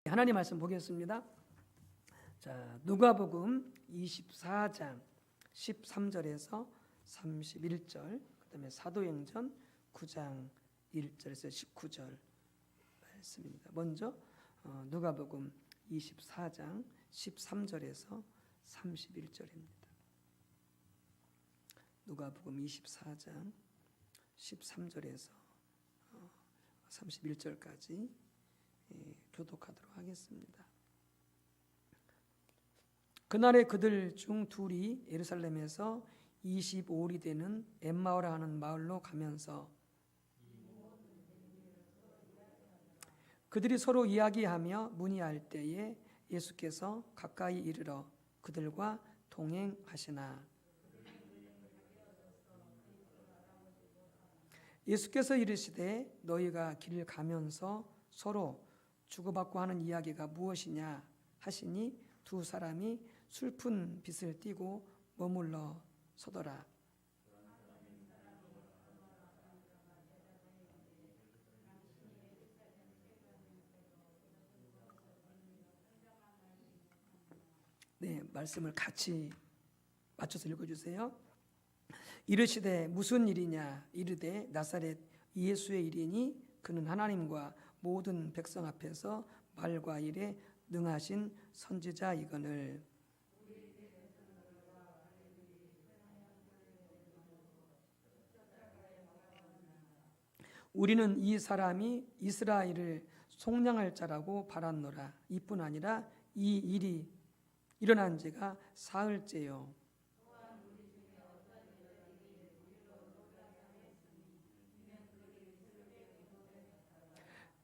하나님 말씀 보겠습니다. 자, 누가복음 24장 13절에서 31절, 그다음에 사도행전 9장 1절에서 19절 말씀입니다. 먼저 누가복음 24장 13절에서 31절입니다. 누가복음 24장 13절에서 31절까지 교독하도록 하겠습니다. 그날에 그들 중 둘이 예루살렘에서 25일이 되는 엠마오라 하는 마을로 가면서 그들이 서로 이야기하며 문의할 때에 예수께서 가까이 이르러 그들과 동행하시나 예수께서 이르시되 너희가 길을 가면서 서로 주고받고 하는 이야기가 무엇이냐 하시니 두 사람이 슬픈 빛을 띠고 머물러 서더라. 네, 말씀을 같이 맞춰서 읽어주세요. 이르시되 무슨 일이냐 이르되 나사렛 예수의 일이니 그는 하나님과 모든 백성 앞에서 말과 일에 능하신 선지자이거늘 우리는 이 사람이 이스라엘을 속량할 자라고 바랐노라. 이뿐 아니라 이 일이 일어난 지가 사흘째요.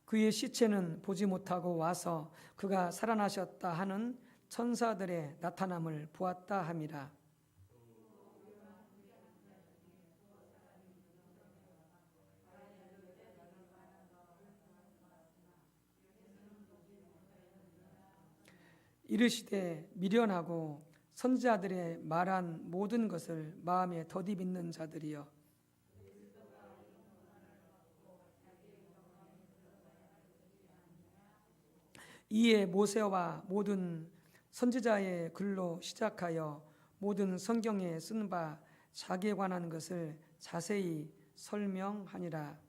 그의 시체는 보지 못하고 와서 그가 살아나셨다 하는 천사들의 나타남을 보았다 함이라. 이르시되 미련하고 선지자들의 말한 모든 것을 마음에 더디 믿는 자들이여 이에 모세와 모든 선지자의 글로 시작하여 모든 성경에 쓴 바 자기에 관한 것을 자세히 설명하니라.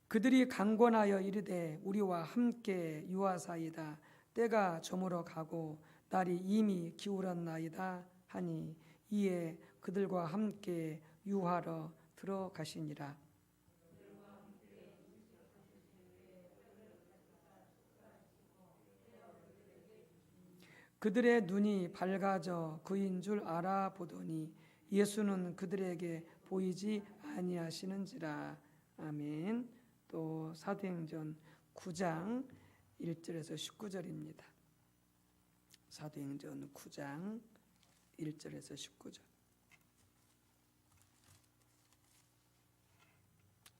그들이 강권하여 이르되 우리와 함께 유하사이다. 때가 저물어 가고 날이 이미 기울었나이다 하니 이에 그들과 함께 유하러 들어가시니라. 그들의 눈이 밝아져 그인 줄 알아보더니 예수는 그들에게 보이지 아니하시는지라. 아멘. 또 사도행전 9장 1절에서 19절입니다. 사도행전 9장 1절에서 19절.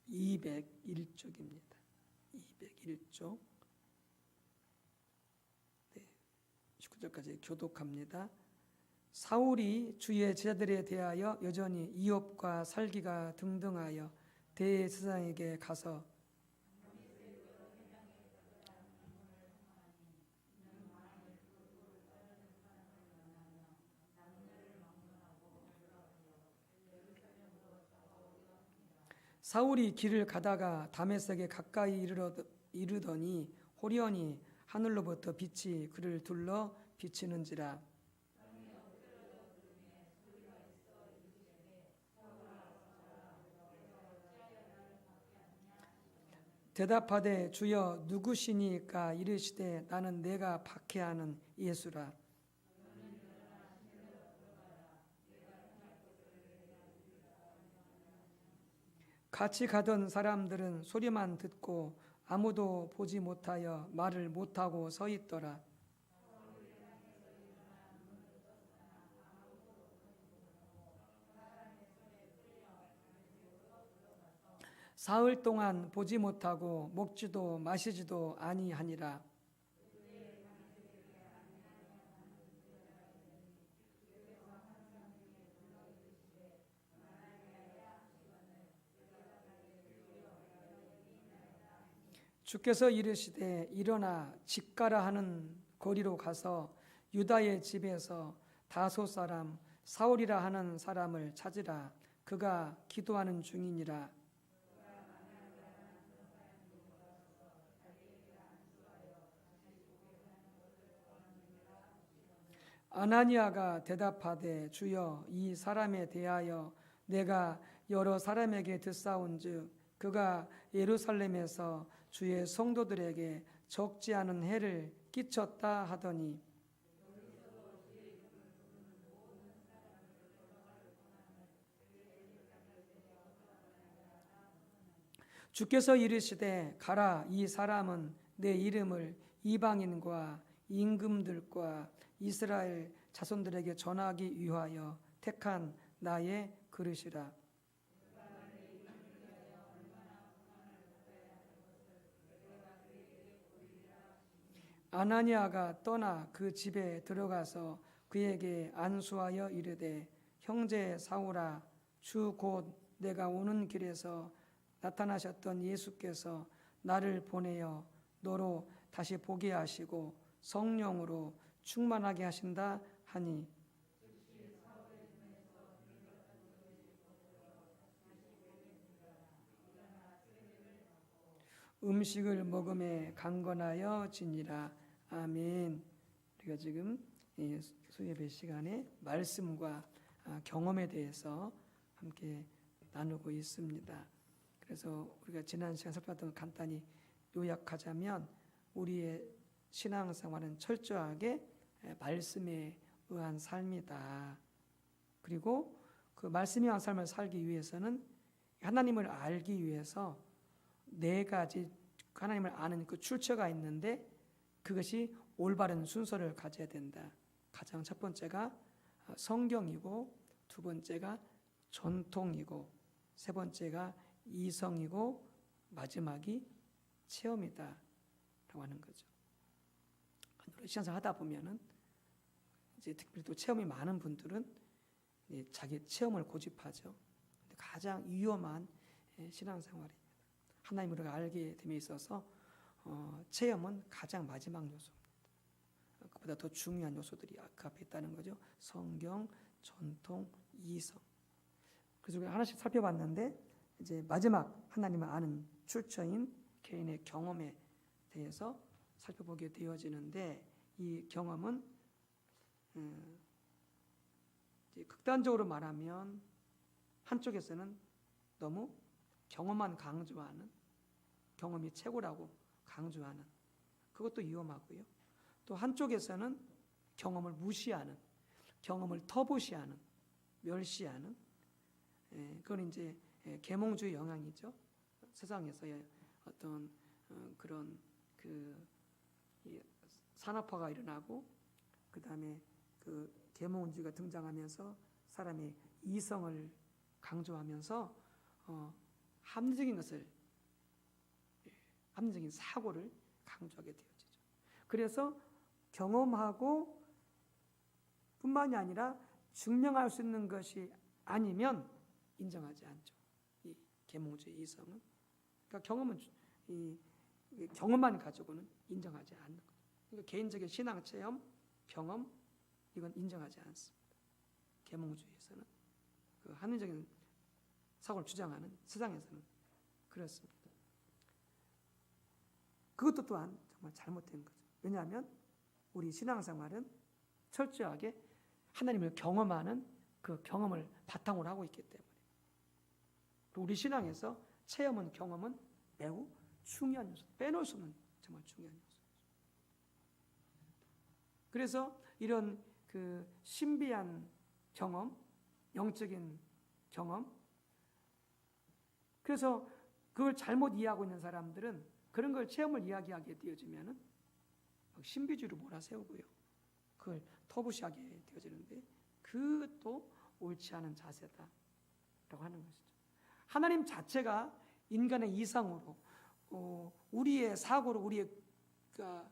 201쪽입니다. 201쪽. 네, 19절까지 교독합니다. 사울이 주의 제자들에 대하여 여전히 이업과 살기가 등등하여 대제사장에게 가서 사울이 길을 가다가 다메섹에 가까이 이르더니 호련히 하늘로부터 빛이 그를 둘러 비치는지라. 대답하되 주여 누구시니까 이르시되 나는 내가 박해하는 예수라. 같이 가던 사람들은 소리만 듣고 아무도 보지 못하여 말을 못하고 서 있더라. 사흘 동안 보지 못하고 먹지도 마시지도 아니하니라. 주께서 이르시되 일어나 집가라 하는 거리로 가서 유다의 집에서 다소 사람 사울이라 하는 사람을 찾으라. 그가 기도하는 중이니라. 아나니아가 대답하되 주여 이 사람에 대하여 내가 여러 사람에게 듣사온즉 그가 예루살렘에서 주의 성도들에게 적지 않은 해를 끼쳤다 하더니 주께서 이르시되 가라. 이 사람은 내 이름을 이방인과 임금들과 이스라엘 자손들에게 전하기 위하여 택한 나의 그릇이라. 아나니아가 떠나 그 집에 들어가서 그에게 안수하여 이르되 형제 사울아, 주 곧 내가 오는 길에서 나타나셨던 예수께서 나를 보내어 너로 다시 보게 하시고 성령으로 충만하게 하신다 하니 음식을 먹음에 강건하여 지니라. 아멘. 우리가 지금 이 수예배 시간에 말씀과 경험에 대해서 함께 나누고 있습니다. 그래서 우리가 지난 시간 살펴봤던 간단히 요약하자면 우리의 신앙생활은 철저하게 말씀에 의한 삶이다. 그리고 그 말씀에 의한 삶을 살기 위해서는 하나님을 알기 위해서 네 가지 하나님을 아는 그 출처가 있는데 그것이 올바른 순서를 가져야 된다. 가장 첫 번째가 성경이고 두 번째가 전통이고 세 번째가 이성이고 마지막이 체험이다 라고 하는 거죠. 신앙생활 하다 보면은 이제 특별히 또 체험이 많은 분들은 자기 체험을 고집하죠. 가장 위험한 신앙생활입니다. 하나님을 알게 됨에 있어서 체험은 가장 마지막 요소입니다. 그보다 더 중요한 요소들이 그 앞에 있다는 거죠. 성경, 전통, 이성. 그래서 우리가 하나씩 살펴봤는데 이제 마지막 하나님을 아는 출처인 개인의 경험에 대해서 살펴보게 되어지는데 이 경험은 이제 극단적으로 말하면 한쪽에서는 너무 경험만 강조하는 경험이 최고라고 강조하는 그것도 위험하고요. 또 한쪽에서는 경험을 무시하는 경험을 터부시하는 멸시하는 그건 이제 계몽주의 영향이죠. 세상에서의 어떤 그런 그 산업화가 일어나고 그 다음에 그 계몽주의가 등장하면서 사람의 이성을 강조하면서 합리적인 것을 합리적인 사고를 강조하게 되어지죠. 그래서 경험하고 뿐만이 아니라 증명할 수 있는 것이 아니면 인정하지 않죠. 이 계몽주의 이성은 그러니까 경험은 이 경험만 가지고는 인정하지 않는 거죠. 그러니까 개인적인 신앙 체험, 경험 이건 인정하지 않습니다. 계몽주의에서는 그 합리적인 사고를 주장하는 세상에서는 그렇습니다. 그것도 또한 정말 잘못된 거죠. 왜냐하면 우리 신앙생활은 철저하게 하나님을 경험하는 그 경험을 바탕으로 하고 있기 때문에 우리 신앙에서 체험은 경험은 매우 중요한 요소, 빼놓을 수 없는 정말 중요한 요소. 그래서 이런 그 신비한 경험, 영적인 경험, 그래서 그걸 잘못 이해하고 있는 사람들은 그런 걸 체험을 이야기하게 되어지면은 신비주의로 몰아세우고요. 그걸 터부시하게 되어지는데 그것도 옳지 않은 자세다라고 하는 것이죠. 하나님 자체가 인간의 이상으로 우리의 사고로 우리가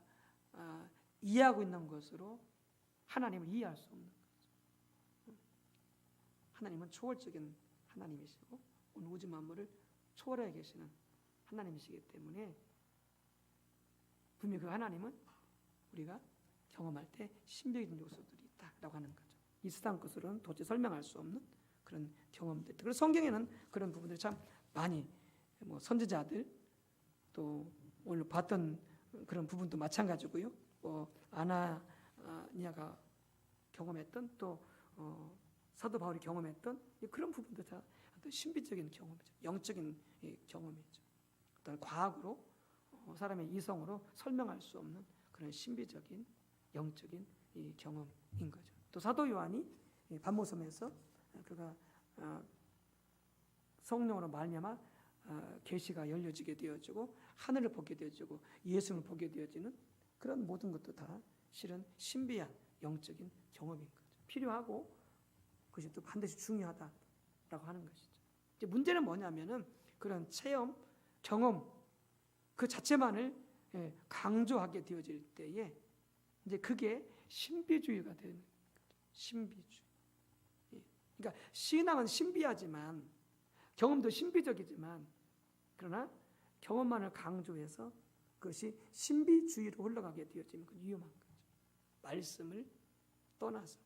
이해하고 있는 것으로 하나님을 이해할 수 없는 거죠. 하나님은 초월적인 하나님이시고 온 우주 만물을 초월해 계시는 하나님이시기 때문에 분명히 그 하나님은 우리가 경험할 때 신비적인 요소들이 있다라고 하는 거죠. 이 세상 것으로는 도저히 설명할 수 없는 그런 경험들. 그래서 성경에는 그런 부분들이 참 많이 뭐 선지자들 또 오늘 봤던 그런 부분도 마찬가지고요. 뭐 아나니아가 경험했던 또 사도 바울이 경험했던 그런 부분도 다 어떤 신비적인 경험이죠. 영적인 경험이죠. 어떤 과학으로 사람의 이성으로 설명할 수 없는 그런 신비적인 영적인 이 경험인 거죠. 또 사도 요한이 반모섬에서 그가 성령으로 말미암아 계시가 열려지게 되어지고 하늘을 보게 되어지고 예수를 보게 되어지는 그런 모든 것도 다 실은 신비한 영적인 경험인 거죠. 필요하고 그것이 또 반드시 중요하다라고 하는 것이죠. 이제 문제는 뭐냐면은 그런 체험, 경험 그 자체만을 강조하게 되어질 때에 이제 그게 신비주의가 되는 거죠. 신비주의. 그러니까 신앙은 신비하지만 경험도 신비적이지만 그러나 경험만을 강조해서 그것이 신비주의로 흘러가게 되어지면 그건 위험한 거죠. 말씀을 떠나서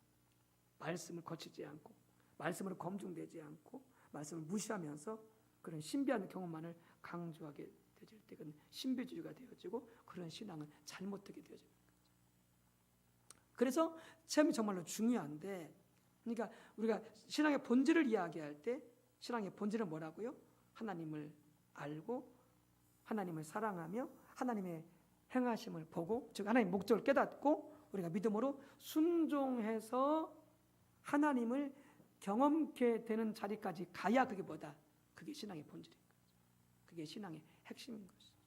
말씀을 거치지 않고 말씀으로 검증되지 않고 말씀을 무시하면서 그런 신비한 경험만을 강조하게 되어질 때 그건 신비주의가 되어지고 그런 신앙은 잘못되게 되어지는 거죠. 그래서 체험이 정말로 중요한데 그러니까 우리가 신앙의 본질을 이야기할 때 신앙의 본질은 뭐라고요? 하나님을 알고 하나님을 사랑하며 하나님의 행하심을 보고 즉 하나님의 목적을 깨닫고 우리가 믿음으로 순종해서 하나님을 경험케 되는 자리까지 가야 그게 뭐다? 그게 신앙의 본질인 거죠. 그게 신앙의 핵심인 것이죠.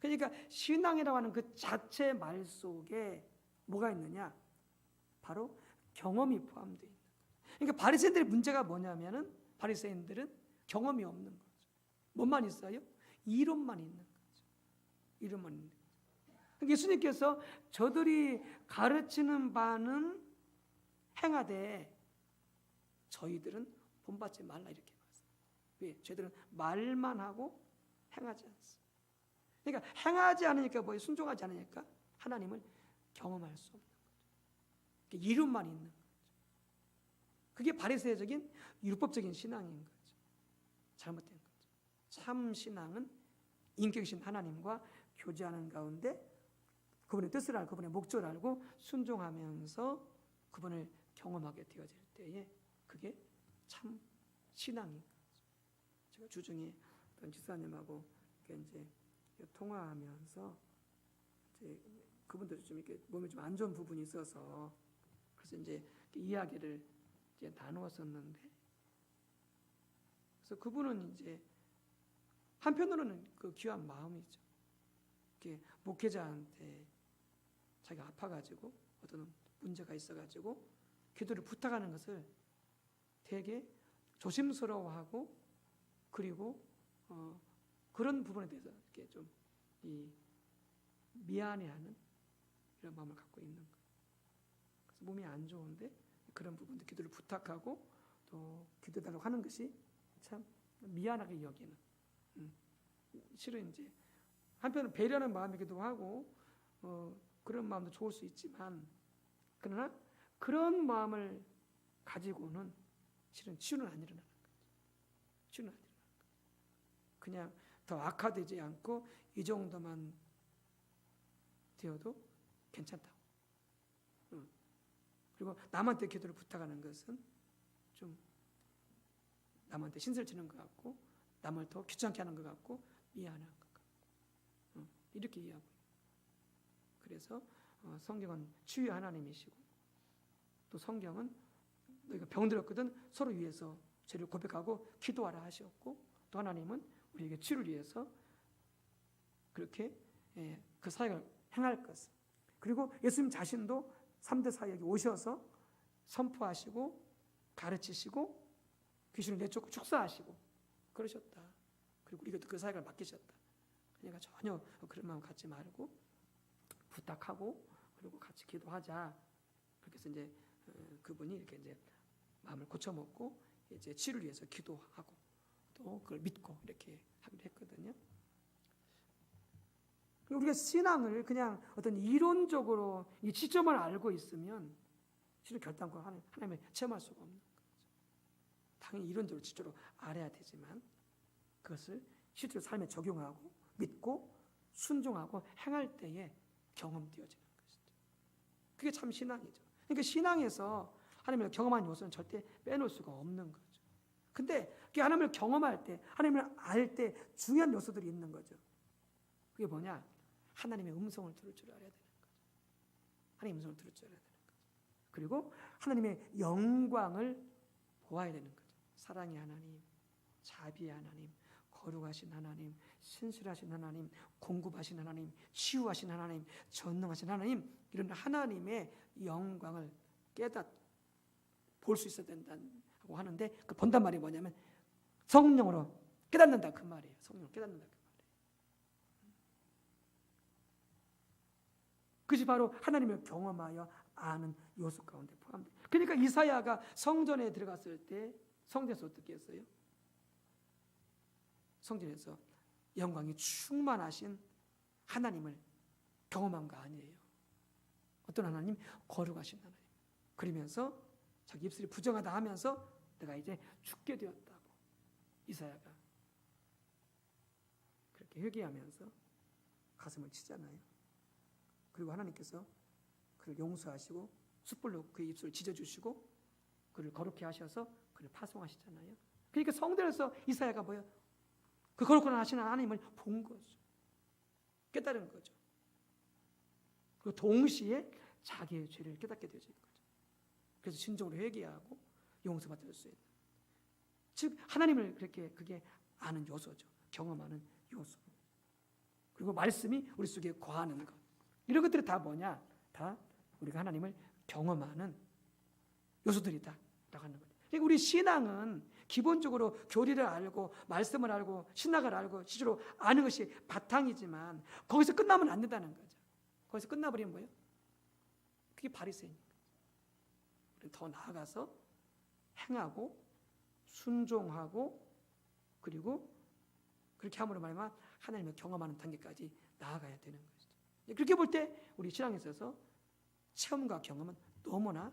그러니까 신앙이라고 하는 그 자체 말 속에 뭐가 있느냐? 바로 경험이 포함되어 있는 거죠. 그러니까 바리새인들의 문제가 뭐냐면은 바리새인들은 경험이 없는 거죠. 뭐만 있어요? 이론만 있는 거죠. 이론만 있는 거죠. 그러니까 예수님께서 저들이 가르치는 바는 행하되 저희들은 본받지 말라 이렇게 말했어요. 왜? 저희들은 말만 하고 행하지 않습니다. 그러니까 행하지 않으니까 뭐예요? 순종하지 않으니까 하나님을 경험할 수 없는 거죠. 그러니까 이론만 있는 거죠. 그게 바리새적인 율법적인 신앙인 거죠. 잘못된 거죠. 참 신앙은 인격이신 하나님과 교제하는 가운데 그분의 뜻을 알고 그분의 목적을 알고 순종하면서 그분을 경험하게 되어질 때에 그게 참 신앙인 거죠. 제가 주중에 어떤 집사님하고 이제 통화하면서 이제 그분들도 좀 이렇게 몸이 좀 안 좋은 부분이 있어서 그래서 이제 이야기를 이제 나누었었는데 그래서 그분은 이제 한편으로는 그 귀한 마음이죠. 이렇게 목회자한테 자기가 아파가지고 어떤 문제가 있어가지고 기도를 부탁하는 것을 되게 조심스러워하고 그리고 그런 부분에 대해서 이렇게 좀 미안해하는 이런 마음을 갖고 있는 거예요. 그래서 몸이 안 좋은데 그런 부분도 기도를 부탁하고 또 기도달라고 하는 것이 참 미안하게 여기는 실은 이제 한편은 배려하는 마음이기도 하고 그런 마음도 좋을 수 있지만 그러나 그런 마음을 가지고는 실은 치유는 안 일어나는 거죠. 치유는 안 일어나는 거죠. 그냥 더 악화되지 않고 이 정도만 되어도 괜찮다고. 그리고 남한테 기도를 부탁하는 것은 좀 남한테 신세를 지는 것 같고 남을 더 귀찮게 하는 것 같고 미안한 것 같고 이렇게 이해하고 있는 거예요. 그래서 성경은 치유의 하나님이시고 또 성경은 너희가 병들었거든 서로 위해서 죄를 고백하고 기도하라 하셨고 또 하나님은 우리에게 치유를 위해서 그렇게 그 사역을 행할 것을 그리고 예수님 자신도 3대 사역에 오셔서 선포하시고 가르치시고 귀신을 내쫓고 축사하시고 그러셨다. 그리고 우리가 그 사역을 맡기셨다. 그러니까 전혀 그런 마음 갖지 말고 부탁하고 그리고 같이 기도하자. 그렇게 해서 이제 그분이 이렇게 이제 마음을 고쳐먹고 이제 치료를 위해서 기도하고 또 그걸 믿고 이렇게 하기로 했거든요. 우리가 신앙을 그냥 어떤 이론적으로 이 지점을 알고 있으면 실은 결단코 하나님을 체험할 수가 없는 거죠. 당연히 이론적으로 지적으로 알아야 되지만 그것을 실제로 삶에 적용하고 믿고 순종하고 행할 때에 경험되어지는 것이죠. 그게 참 신앙이죠. 그러니까 신앙에서 하나님을 경험한 요소는 절대 빼놓을 수가 없는 거죠. 근데 그게 하나님을 경험할 때, 하나님을 알 때 중요한 요소들이 있는 거죠. 그게 뭐냐? 하나님의 음성을 들을 줄 알아야 되는 거죠. 하나님의 음성을 들을 줄 알아야 되는 거죠. 그리고 하나님의 영광을 보아야 되는 거죠. 사랑의 하나님, 자비의 하나님, 거룩하신 하나님, 신실하신 하나님, 공급하신 하나님, 치유하신 하나님, 전능하신 하나님, 이런 하나님의 영광을 볼 수 있어야 된다고 하는데 그 본단 말이 뭐냐면 성령으로 깨닫는다 그 말이에요. 성령으로 깨닫는다 그 말이에요. 그것이 바로 하나님을 경험하여 아는 요소 가운데 포함돼요. 그러니까 이사야가 성전에 들어갔을 때 성전에서 어떻게 했어요? 성전에서 영광이 충만하신 하나님을 경험한 거 아니에요. 어떤 하나님? 거룩하신 하나님. 그러면서 자기 입술이 부정하다 하면서 내가 이제 죽게 되었다고 이사야가 그렇게 회개하면서 가슴을 치잖아요. 그리고 하나님께서 그를 용서하시고 숯불로 그의 입술을 찢어주시고 그를 거룩히 하셔서 그를 파송하시잖아요. 그러니까 성전에서 이사야가 뭐예요? 그 거룩한 하시는 하나님을 본 거죠. 깨달은 거죠. 그리고 동시에 자기의 죄를 깨닫게 되어진 거죠. 그래서 진정으로 회개하고 용서받을 수 있는. 즉 하나님을 그게 아는 요소죠. 경험하는 요소. 그리고 말씀이 우리 속에 거하는 것. 이런 것들이 다 뭐냐? 다 우리가 하나님을 경험하는 요소들이다 라고 하는 거죠. 그러니까 우리 신앙은 기본적으로 교리를 알고 말씀을 알고 신학을 알고 실제로 아는 것이 바탕이지만 거기서 끝나면 안 된다는 거죠. 거기서 끝나버리면 뭐예요? 그게 바리새인인 거죠. 우리는 더 나아가서 행하고 순종하고 그리고 그렇게 함으로 말미암아 하나님을 경험하는 단계까지 나아가야 되는 것이죠. 그렇게 볼 때 우리 신앙에 있어서 체험과 경험은 너무나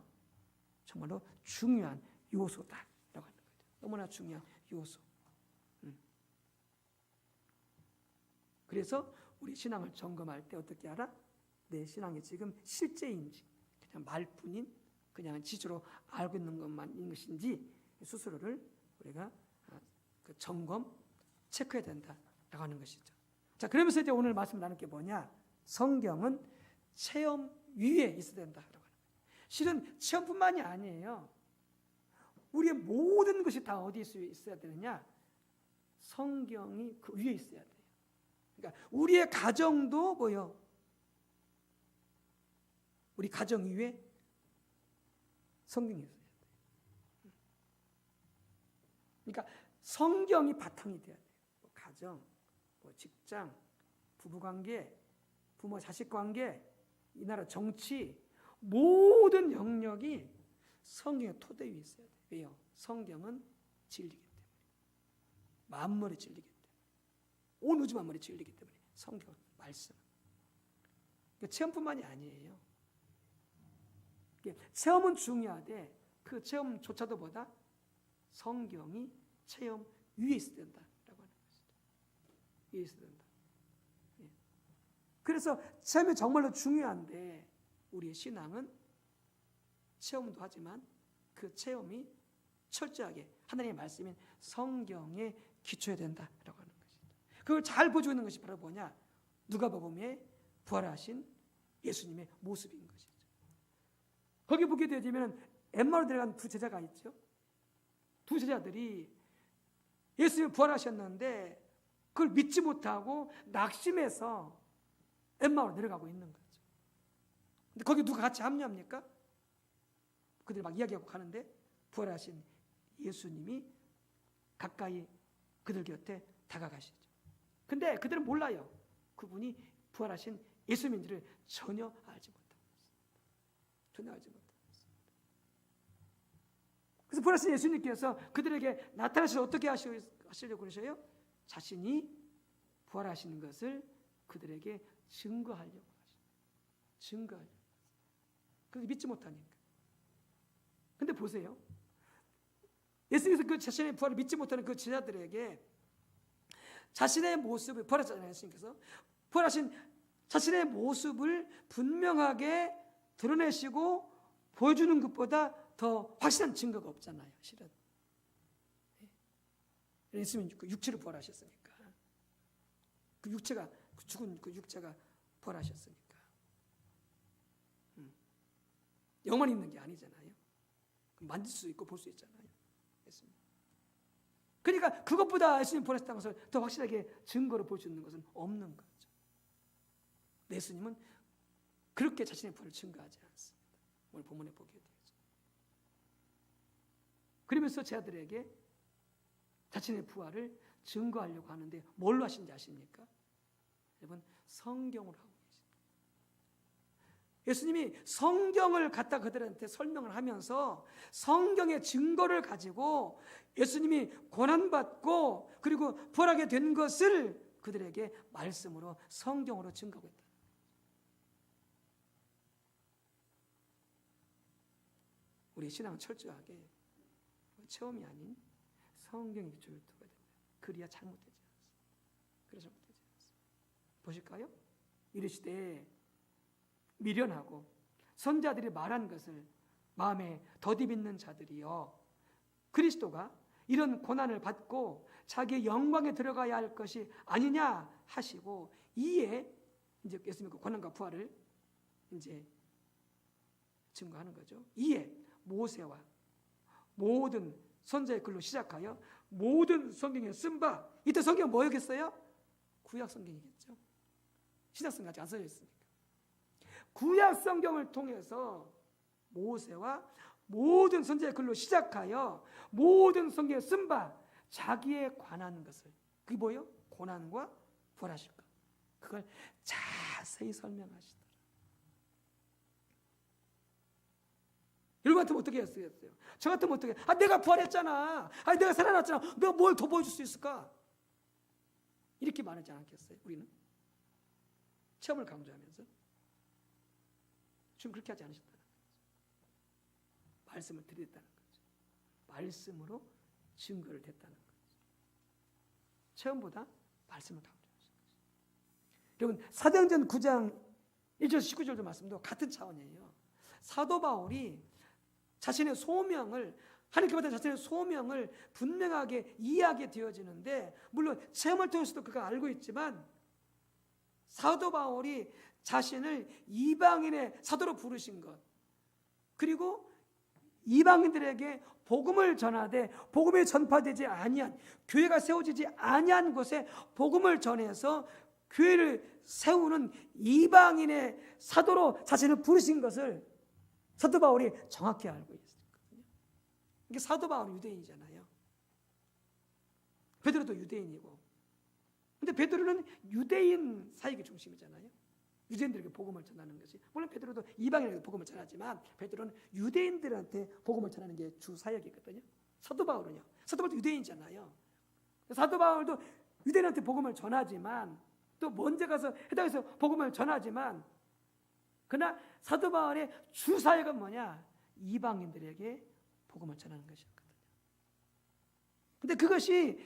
정말로 중요한 요소다라고 하는 거죠. 너무나 중요한 요소. 그래서 우리 신앙을 점검할 때 어떻게 알아? 내 신앙이 지금 실제인지 그냥 말뿐인 그냥 지주로 알고 있는 것만인 것인지 스스로를 우리가 점검 체크해야 된다라고 하는 것이죠. 자, 그러면서 이제 오늘 말씀 나눌 게 뭐냐? 성경은 체험 위에 있어야 된다라고 하는 거예요. 실은 체험뿐만이 아니에요. 우리의 모든 것이 다 어디에 있어야 되느냐? 성경이 그 위에 있어야 돼요. 그러니까 우리의 가정도 뭐요? 우리 가정 위에 성경이 있어야 돼요. 그러니까 성경이 바탕이 돼야 돼요. 뭐 가정, 뭐 직장, 부부관계, 부모 자식 관계, 이 나라 정치 모든 영역이 성경의 토대 위에 있어야 돼요. 왜요? 성경은 진리이기 때문에. 만물의 진리이기 때문에. 온 우주 만물의 진리이기 때문에 성경, 말씀. 그러니까 체험뿐만이 아니에요. 체험은 중요하되 그 체험조차도 보다 성경이 체험 위에 있어야 된다라고 하는 것이죠. 위에 있어야 된다. 예. 그래서 체험이 정말로 중요한데 우리의 신앙은 체험도 하지만 그 체험이 철저하게 하나님의 말씀인 성경에 기초해야 된다라고 하는 것이죠. 그걸 잘 보여주고 있는 것이 바로 뭐냐? 누가복음에 부활하신 예수님의 모습인 것이죠. 거기 보게 되면 엠마오로 데려간 두 제자가 있죠. 두 제자들이 예수님이 부활하셨는데 그걸 믿지 못하고 낙심해서 엠마오로 내려가고 있는 거죠. 근데 거기 누가 같이 합류합니까? 그들이 막 이야기하고 가는데 부활하신 예수님이 가까이 그들 곁에 다가가시죠. 근데 그들은 몰라요. 그분이 부활하신 예수님인지를 전혀 알지 못합니다. 전혀 알지 못합니다. 그래서 부활하신 예수님께서 그들에게 나타나셔서 어떻게 하시려고 그러셔요? 자신이 부활하시는 것을 그들에게 증거하려고 하십니다. 증거하려고. 그게 믿지 못하니까. 근데 보세요. 예수님께서 그 자신의 부활을 믿지 못하는 그 제자들에게 자신의 모습을, 부활하셨잖아요. 예수님께서 부활하신 자신의 모습을 분명하게 드러내시고 보여주는 것보다 더 확실한 증거가 없잖아요. 실은 예수님은 그 육체로 부활하셨으니까, 그 육체가, 죽은 그 육체가 부활하셨으니까 영만 있는 게 아니잖아요. 만질 수 있고 볼 수 있잖아요. 예수님. 그러니까 그것보다 예수님 부활하셨다는 것을 더 확실하게 증거로 볼 수 있는 것은 없는 거죠. 예수님은 그렇게 자신의 부활을 증거하지 않습니다. 오늘 본문에 보게 되죠. 그러면서 제자들에게 자신의 부활을 증거하려고 하는데 뭘로 하신지 아십니까? 여러분, 성경으로 하고 계십니다. 예수님이 성경을 갖다 그들한테 설명을 하면서 성경의 증거를 가지고 예수님이 고난받고 그리고 부활하게 된 것을 그들에게 말씀으로, 성경으로 증거하고 있다. 우리 신앙은 철저하게 체험이 아닌 성경의 기초를 두어야 됩니다. 그래야 잘못되지 않습니다. 그래서 잘못되지 않습니다. 보실까요? 이르시되 미련하고 선자들이 말한 것을 마음에 더디 믿는 자들이여, 그리스도가 이런 고난을 받고 자기의 영광에 들어가야 할 것이 아니냐 하시고, 이에 이제 예수님의 그 고난과 부활을 이제 증거하는 거죠. 이에 모세와 모든 선자의 글로 시작하여 모든 성경에 쓴 바, 이때 성경은 뭐였겠어요? 구약 성경이겠죠. 신약 성경 아직 안 써져 있으니까. 구약 성경을 통해서 모세와 모든 선자의 글로 시작하여 모든 성경에 쓴 바 자기에 관한 것을, 그게 뭐예요? 고난과 부활하실 것, 그걸 자세히 설명하시더라. 여러분 같으면 어떻게 했어요? 저 같으면 어떻게? 내가 부활했잖아. 내가 살아났잖아. 내가 뭘 더 보여줄 수 있을까? 이렇게 말하지 않았겠어요? 우리는 체험을 강조하면서 지금 그렇게 하지 않으셨다는 거죠. 말씀을 드렸다는 거죠. 말씀으로 증거를 댔다는 거죠. 체험보다 말씀을 강조하신 거죠. 여러분, 사도행전 9장 1절 19절도 말씀도 같은 차원이에요. 사도 바울이 자신의 소명을, 하나님께 받은 자신의 소명을 분명하게 이해하게 되어지는데, 물론 체험을 통해서도 그가 알고 있지만, 사도 바울이 자신을 이방인의 사도로 부르신 것, 그리고 이방인들에게 복음을 전하되 복음이 전파되지 아니한, 교회가 세워지지 아니한 곳에 복음을 전해서 교회를 세우는 이방인의 사도로 자신을 부르신 것을 사도 바울이 정확히 알고 있었거든요. 이게 사도 바울은 유대인이잖아요. 베드로도 유대인이고, 근데 베드로는 유대인 사역의 중심이잖아요. 유대인들에게 복음을 전하는 것이, 물론 베드로도 이방인에게 복음을 전하지만 베드로는 유대인들한테 복음을 전하는 게 주 사역이거든요. 사도 바울은요, 사도 바울도 유대인이잖아요. 사도 바울도 유대인한테 복음을 전하지만, 또 먼저 가서 해당에서 복음을 전하지만, 그러나 사도 바울의 주 사역은 뭐냐? 이방인들에게 복음을 전하는 것이었거든요. 근데 그것이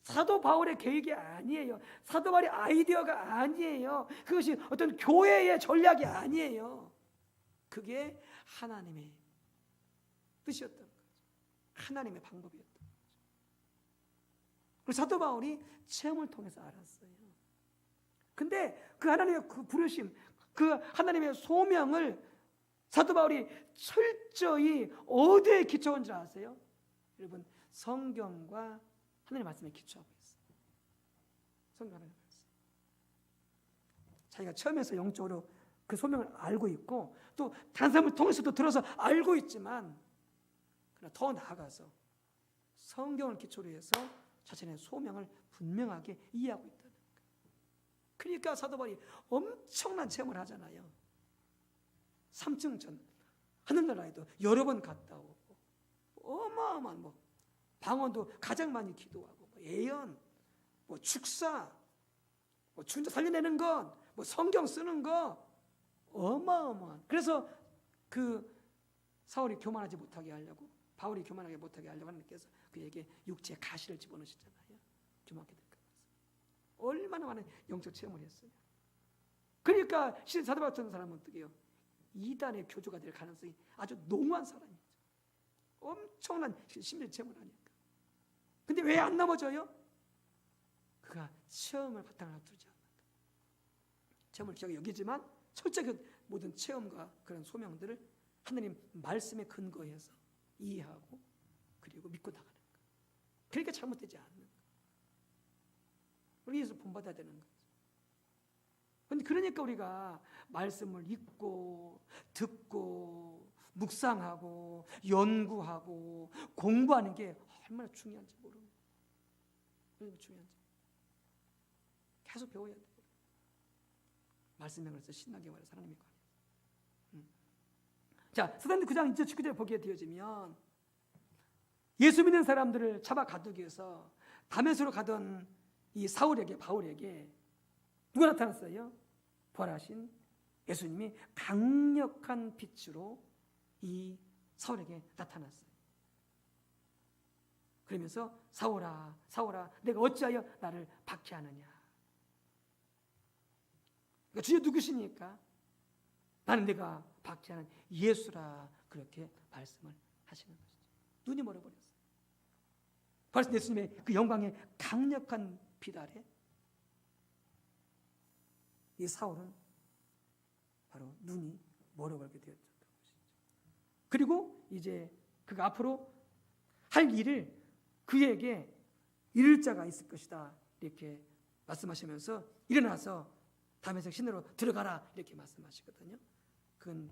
사도 바울의 계획이 아니에요. 사도 바울의 아이디어가 아니에요. 그것이 어떤 교회의 전략이 아니에요. 그게 하나님의 뜻이었던 거죠. 하나님의 방법이었던 거죠. 그래서 사도 바울이 체험을 통해서 알았어요. 근데 그 하나님의 그 부르심, 그 하나님의 소명을 사도 바울이 철저히 어디에 기초한 줄 아세요? 여러분, 성경과 하나님의 말씀에 기초하고 있어요. 성경 하나님의 말씀. 자기가 처음에서 영적으로 그 소명을 알고 있고, 또 다른 사람을 통해서도 들어서 알고 있지만, 그러나 더 나아가서 성경을 기초로 해서 자신의 소명을 분명하게 이해하고 있다는 거예요. 그러니까 사도 바울이 엄청난 체험을 하잖아요. 3층전 하늘나라에도 여러 번 갔다 오고, 어마어마한 방언도 가장 많이 기도하고, 예언, 축사, 죽은 자 살려내는 것, 뭐 성경 쓰는 거 어마어마한. 그래서 그 사울이 교만하지 못하게 하려고, 바울이 교만하게 못하게 하려고 하나님께서 그에게 육체에 가시를 집어넣으셨잖아요. 교만하게 될까 봐. 얼마나 많은 영적 체험을 했어요. 그러니까 신의 사도 바울 같은 사람은 어떻게 해요? 이단의 교주가 될 가능성이 아주 농후한 사람이죠. 엄청난 심리 체험을 하니까. 근데 왜 안 넘어져요? 그가 체험을 바탕으로 두지 않는다. 체험을 귀하게 여기지만 철저히 그 모든 체험과 그런 소명들을 하나님 말씀에 근거해서 이해하고 그리고 믿고 나가는 거예요. 그러니까 잘못되지 않는 거예요. 우리 예수 본받아야 되는 거죠. 그러니까 우리가 말씀을 읽고 듣고 묵상하고 연구하고 공부하는 게 얼마나 중요한지 모르는 거예요. 얼마나 중요한지 계속 배워야 돼요. 말씀에 관해서 신나게 말해서 하나님에 관해서. 자, 사도행전 9장 29절에 보게 되어지면 예수 믿는 사람들을 잡아 가두기 위해서 다메섹으로 가던 이 사울에게, 바울에게 누가 나타났어요? 부활하신 예수님이 강력한 빛으로 이 사울에게 나타났어요. 그러면서 사울아, 사울아, 내가 어찌하여 나를 박해하느냐. 그러니까 주여 누구시니까? 나는 내가 박해하는 예수라, 그렇게 말씀을 하시는 것이죠. 눈이 멀어버렸어요. 벌써 예수님의 그 영광의 강력한 빛 아래 이 사울은 바로 눈이 멀어버리게 되었던 것이죠. 그리고 이제 그가 앞으로 할 일을 그에게 이룰 자가 있을 것이다, 이렇게 말씀하시면서 일어나서 다메섹 시내로 들어가라, 이렇게 말씀하시거든요. 그건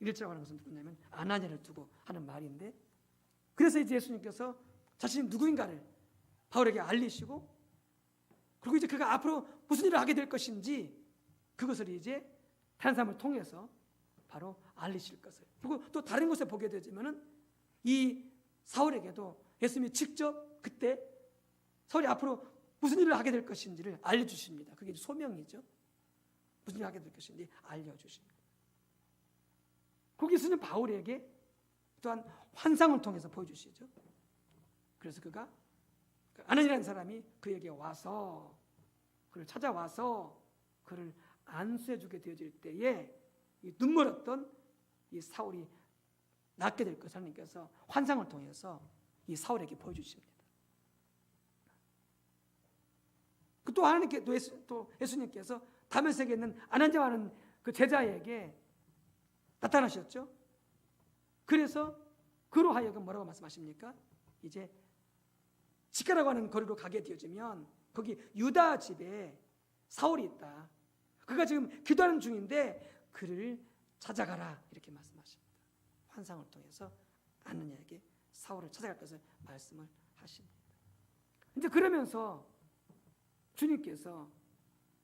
이룰 자라고 하는 것은 누구냐면 아나니아를 두고 하는 말인데, 그래서 이제 예수님께서 자신이 누구인가를 바울에게 알리시고, 그리고 이제 그가 앞으로 무슨 일을 하게 될 것인지 그것을 이제 다른 사람을 통해서 바로 알리실 것을. 그리고 또 다른 곳에 보게 되지만은 이 사울에게도 예수님이 직접 그때 사울이 앞으로 무슨 일을 하게 될 것인지를 알려주십니다. 그게 소명이죠. 무슨 일을 하게 될 것인지 알려주십니다. 거기서는 바울에게 또한 환상을 통해서 보여주시죠. 그래서 그가 아나니아라는 사람이 그에게 와서, 그를 찾아와서 그를 안수해주게 되어질 때에 이 눈멀었던 이 사울이 낫게 될 것을 하나님께서 환상을 통해서 이 사울에게 보여주십니다. 또 하나님께 또 예수님께서 다메섹에 있는 아나니아와 하는 그 제자에게 나타나셨죠. 그래서 그로 하여금 뭐라고 말씀하십니까? 이제 시카라고 하는 거리로 가게 되어지면 거기 유다 집에 사울이 있다. 그가 지금 기도하는 중인데 그를 찾아가라, 이렇게 말씀하십니다. 환상을 통해서 아나니아에게 사울을 찾아갈 것을 말씀을 하십니다. 이제 그러면서 주님께서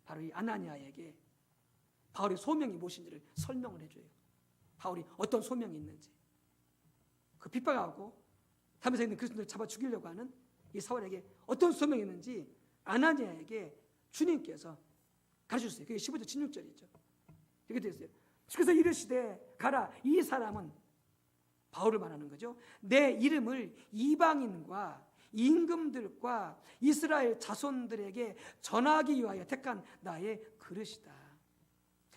바로 이 아나니아에게 바울의 소명이 무엇인지를 설명을 해줘요. 바울이 어떤 소명이 있는지, 그 핍박하고 다메섹에 있는 그리스도인들을 잡아 죽이려고 하는 이 사울에게 어떤 소명이 있는지 아나니아에게 주님께서 가르쳐주세요. 그게 15절 16절이죠. 이렇게 되어 있어요. 그래서 이르시되 가라, 이 사람은 바울을 말하는 거죠. 내 이름을 이방인과 임금들과 이스라엘 자손들에게 전하기 위하여 택한 나의 그릇이다.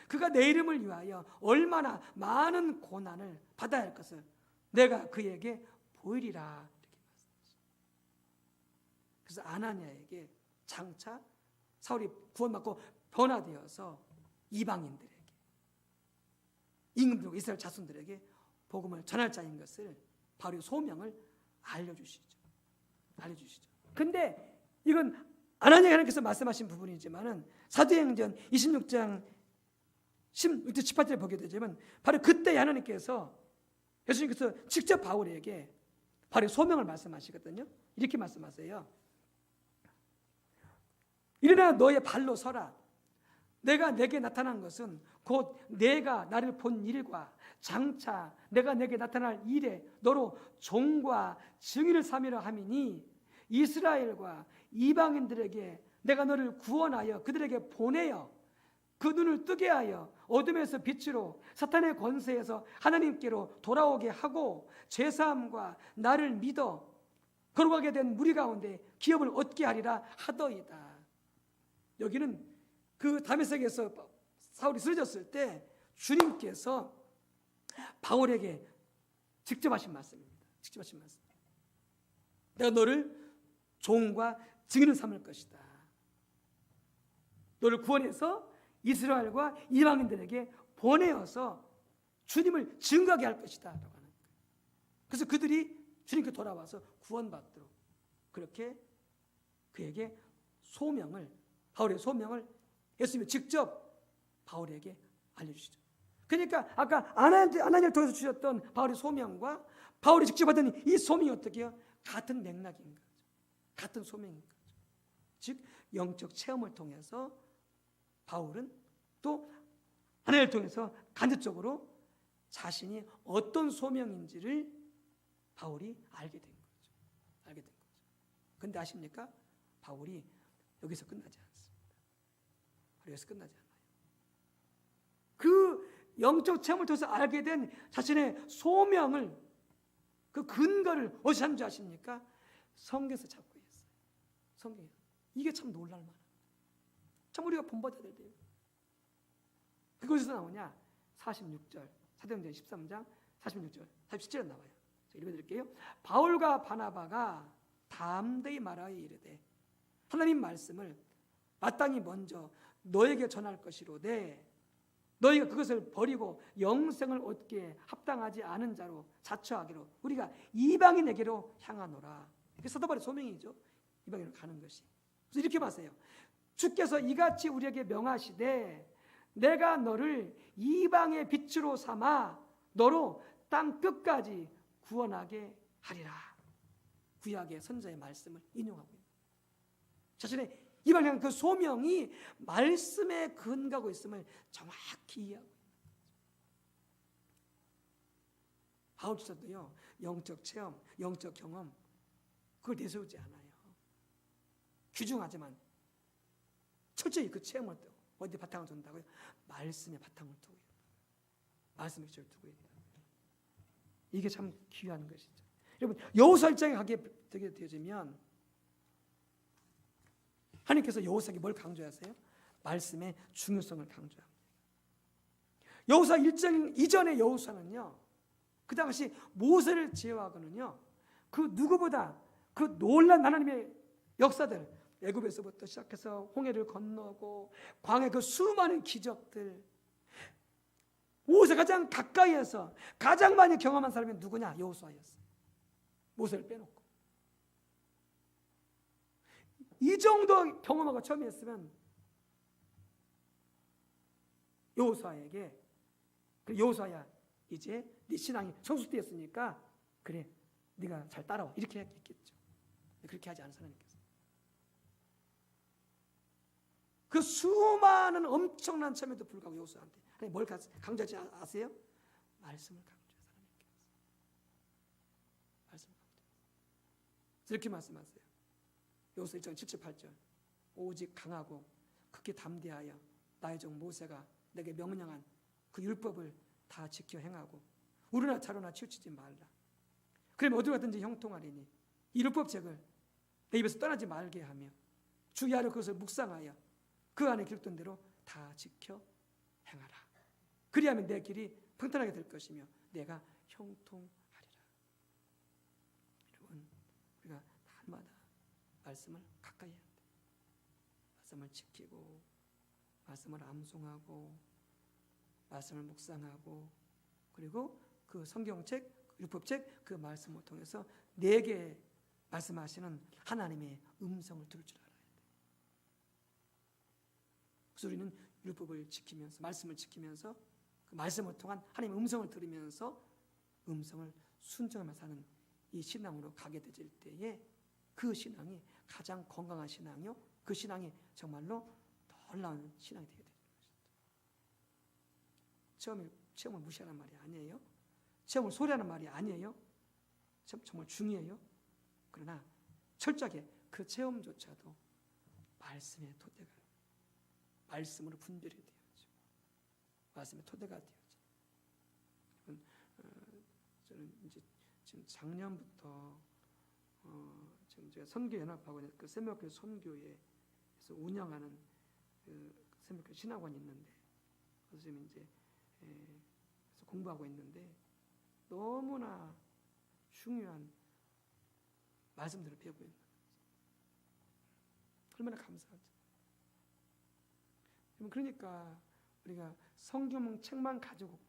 그가 내 이름을 위하여 얼마나 많은 고난을 받아야 할 것을 내가 그에게 보이리라, 이렇게 말씀하십니다. 그래서 아나니아에게 장차 사울이 구원받고 변화되어서 이방인들에게, 임금들과 이스라엘 자손들에게 복음을 전할 자인 것을 바로 소명을 알려주시죠. 근데 이건 아나니아 하나님께서 말씀하신 부분이지만은 사도행전 26장 16절 18절에 보게 되지만 바로 그때 하나님께서, 예수님께서 직접 바울에게 바로 소명을 말씀하시거든요. 이렇게 말씀하세요. 일어나 너의 발로 서라. 내가 내게 나타난 것은 곧 내가 나를 본 일과 장차 내가 내게 나타날 일에 너로 종과 증인을 삼으려 함이니 이스라엘과 이방인들에게 내가 너를 구원하여 그들에게 보내어 그 눈을 뜨게 하여 어둠에서 빛으로 사탄의 권세에서 하나님께로 돌아오게 하고 죄사함과 나를 믿어 걸어가게 된 무리 가운데 기업을 얻게 하리라 하더이다. 여기는 그 다메섹에서 사울이 쓰러졌을 때 주님께서 바울에게 직접 하신 말씀입니다. 직접 하신 말씀. 내가 너를 종과 증인을 삼을 것이다. 너를 구원해서 이스라엘과 이방인들에게 보내어서 주님을 증거하게 할 것이다 라고 하는 거예요. 그래서 그들이 주님께 돌아와서 구원받도록 그렇게 그에게 바울의 소명을 예수님이 직접 바울에게 알려주시죠. 그러니까 아까 아나니아를 통해서 주셨던 바울의 소명과 바울이 직접 받은 이 소명이 어떻게 해요? 같은 맥락인 거죠. 같은 소명인 거죠. 즉 영적 체험을 통해서 바울은 또 하나님을 통해서 간접적으로 자신이 어떤 소명인지를 바울이 알게 된 거죠. 알게 된 거죠. 근데 아십니까? 바울이 여기서 끝나지 않습니다. 여기서 끝나지 않아요. 그 영적 체험을 통해서 알게 된 자신의 소명을 그 근거를 어디서 찾는지 아십니까? 성경에서 찾고 있어요. 성경에. 이게 참 놀랄만한. 참 우리가 본받아야 돼요. 그것에서 나오냐? 46절 사도행전 13장 46절 47절 나와요. 제가 읽어드릴게요. 바울과 바나바가 담대히 말하여 이르되 하나님 말씀을 마땅히 먼저 너에게 전할 것이로되 너희가 그것을 버리고 영생을 얻기에 합당하지 않은 자로 자처하기로 우리가 이방인에게로 향하노라. 이게 사도 바울의 소명이죠. 이방인으로 가는 것이. 그래서 이렇게 마세요. 주께서 이같이 우리에게 명하시되 내가 너를 이방의 빛으로 삼아 너로 땅 끝까지 구원하게 하리라. 구약의 선자의 말씀을 인용하고 있는 자신의 이방을 향한 그 소명이 말씀에 근거하고 있음을 정확히 이해하고 있는 거죠. 바울조차도요 영적 체험, 영적 경험 그걸 내세우지 않아요. 귀중하지만 철저히 그 체험을 또 어디 바탕을 둔다고요? 말씀에 바탕을 두고 있다. 말씀에 기초를 두고 있다. 이게 참 귀한 것이죠. 여러분 여호수아 1장에 가게 되어지면 하나님께서 여호수아에게 뭘 강조하세요? 말씀의 중요성을 강조합니다. 여호수아 1장 이전의 여호수아는요, 그 당시 모세를 제어하고는요, 그 누구보다 그 놀란 하나님의 역사들, 애굽에서부터 시작해서 홍해를 건너고 광해 그 수많은 기적들, 모세 가장 가까이에서 가장 많이 경험한 사람이 누구냐? 여호수아였어요. 모세를 빼놓고. 이 정도 경험하고 처음 했으면 여호수아에게 여호수아야 이제 네 신앙이 성숙되었으니까 그래 네가 잘 따라와 이렇게 했겠죠. 그렇게 하지 않은 하나님께서 그 수많은 엄청난 체험에도 불구하고 여호수아한테 뭘 강조하지 아세요? 말씀을 강조해서 하나님께서 말씀을 강조해서 이렇게 말씀하세요. 여호수아 1장 7절 8절 오직 강하고 극히 담대하여 나의 종 모세가 내게 명령한 그 율법을 다 지켜 행하고 우르나 차로나 치우치지 말라. 그러면 어디로 가든지 형통하리니 이 율법책을 내 입에서 떠나지 말게 하며 주의 하루 그것을 묵상하여 그 안에 기록된 대로 다 지켜 행하라. 그리하면 내 길이 평탄하게 될 것이며 내가 형통하리라. 여러분 우리가 날마다 말씀을 가까이 해야 돼. 말씀을 지키고 말씀을 암송하고 말씀을 묵상하고 그리고 그 성경책, 율법책 그 말씀을 통해서 내게 말씀하시는 하나님의 음성을 들을 줄 알아야 돼. 그래서 우리는 율법을 지키면서 말씀을 지키면서 그 말씀을 통한 하나님의 음성을 들으면서 음성을 순종하며 사는 이 신앙으로 가게 되질 때에 그 신앙이 가장 건강한 신앙이요. 그 신앙이 정말로 놀라운 신앙이 되게 되는 것입니다. 체험을 무시하는 말이 아니에요. 체험을 소리하는 말이 아니에요. 정말 중요해요. 그러나 철저하게 그 체험조차도 말씀의 토대가 말씀으로 분별이 되어야죠. 말씀의 토대가 되어져. 저는 이제 지금 작년부터 지금 제가 선교연합하고 그 새벽교 선교회에서 운영하는 그 새벽교 신학원이 있는데 그래서 지금 이제 그래서 공부하고 있는데 너무나 중요한 말씀들을 배우고 있는 거죠. 얼마나 감사하죠. 그러니까 우리가 성경책만 가지고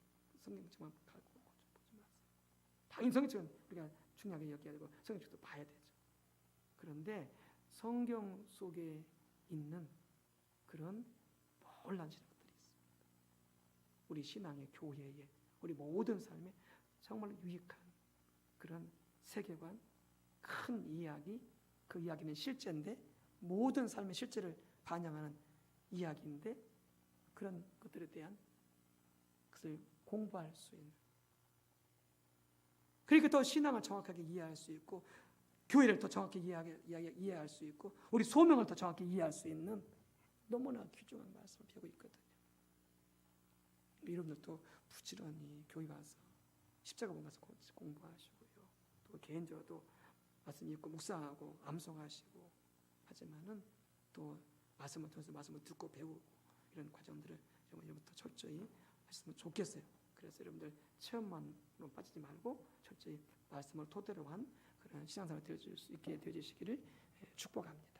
성경책만 가지고 보지 마세요. 당연히 성경책은 우리가 중요하게 여겨야 되고 성경책도 봐야 되죠. 그런데 성경 속에 있는 그런 놀라운 신학들이 있습니다. 우리 신앙의 교회에 우리 모든 삶에 정말 유익한 그런 세계관, 큰 이야기, 그 이야기는 실제인데 모든 삶의 실제를 반영하는 이야기인데 그런 것들에 대한 것을 공부할 수 있는, 그러니까 더 신앙을 정확하게 이해할 수 있고 교회를 더 정확히 이해할 수 있고 우리 소명을 더 정확히 이해할 수 있는 너무나 귀중한 말씀을 배우고 있거든요. 여러분들도 부지런히 교회 가서 십자가본 가서 공부하시고요. 또 개인적으로도 말씀 읽고 묵상하고 암송하시고 하지만은 또 말씀을 통해서 말씀을 듣고 배우고 이런 과정들을 여러분부터 철저히 하셨으면 좋겠어요. 그래서 여러분들 체험만으로 빠지지 말고 철저히 말씀을 토대로 한 그런 신앙생활을 될 수 있게 되어주시기를 축복합니다.